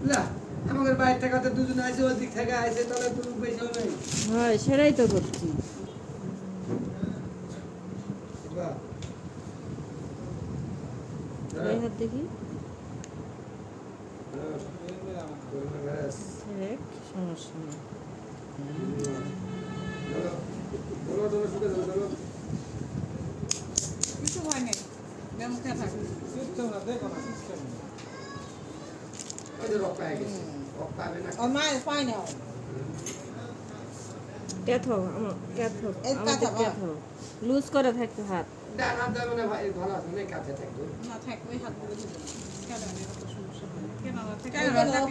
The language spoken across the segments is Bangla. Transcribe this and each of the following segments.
না আমাদের বাইরে থেকে তো দুজন আইছে ওদিক থেকে আইছে তাহলে তুমি পয়সা নেই হয় সেটাই তো করছি বাহ এই হাত দেখি এক সমস্যা নেই বলো তুমি শুনে দাও কিছু হয় নাই যেমন খেয়ে থাকি সিস্টেম না দেখো না সিস্টেম ওই যে রক পায় গেছে রক পাবে না ও মা পাই না ক্যাথো আমার ক্যাথো এই আমাদের কাঁথা, ক্যাথো লুজ করে থাকতে হাত ডান হাত দেবে না ভাই ভালো আছে না কাছে থাকতো না থাক ওই হাতগুলো দিবেন কেন এত সমস্যা হয় কেন না থেকে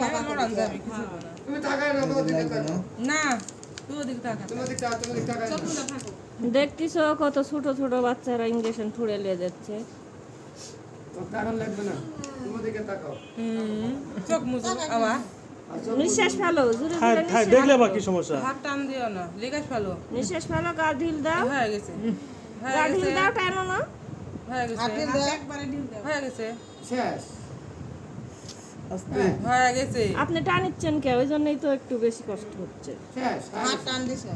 কেন লড়ান যাবে কিছু না তুমি তাকায় না তো দিকে তাকাও না তুই ওদিকে তাকা তুমি দিকে তাকায় না চোখগুলো থাকো দেখতিস কত ছোট ছোট বাচ্চারা ইঞ্জেকশন ঠুড়ে নিয়ে যাচ্ছে তো তাকান লাগবে না তুমি দিকে তাকাও চোখ মুছো আবার নিঃশ্বাস ফেলো জোরে হ্যাঁ জোরে হ্যাঁ নিঃশ্বাস দেখলে বা কি সমস্যা হাত টান দিও না লেগাস ফেলো নিঃশ্বাস ফেলো গা ঢিল দাও হয়ে গেছে গা ঢিল দাও টানো না হয়ে গেছে হাতে দাও একবারে ঢিল দাও হয়ে গেছে শেষ হয়ে গেছে আপনি টানিচ্ছেন কে ওই জন্যই তো একটু বেশি কষ্ট হচ্ছে শেষ হাত টান দিছ না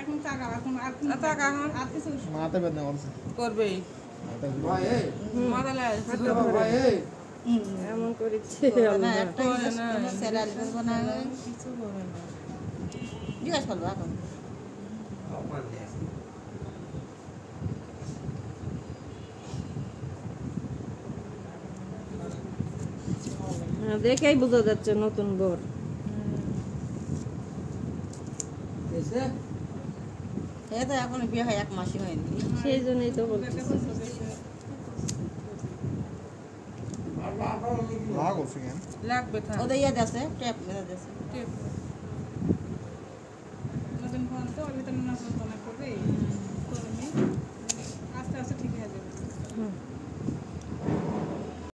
এখন টাকা এখন আর টাকা এখন আর কিছু মাথা বেদনা করছে করবেই ভাই এই মাথা লাগে ভাই এই এমন করেছে না আল্লাহ। একটা স্যালাড করবো না কিছু করে না জিজ্ঞাসা করবো এখন হ্যাঁ, দেখেই বোঝা যাচ্ছে নতুন বর এসে এই তো এখন বিয়ে হয় 1 মাসই হয়নি সেই জন্যই তো বলছি রাগ করছে কেন লাগবে থাক ওদের ইয়ে আছে ট্যাপ মেরে আছে টেপ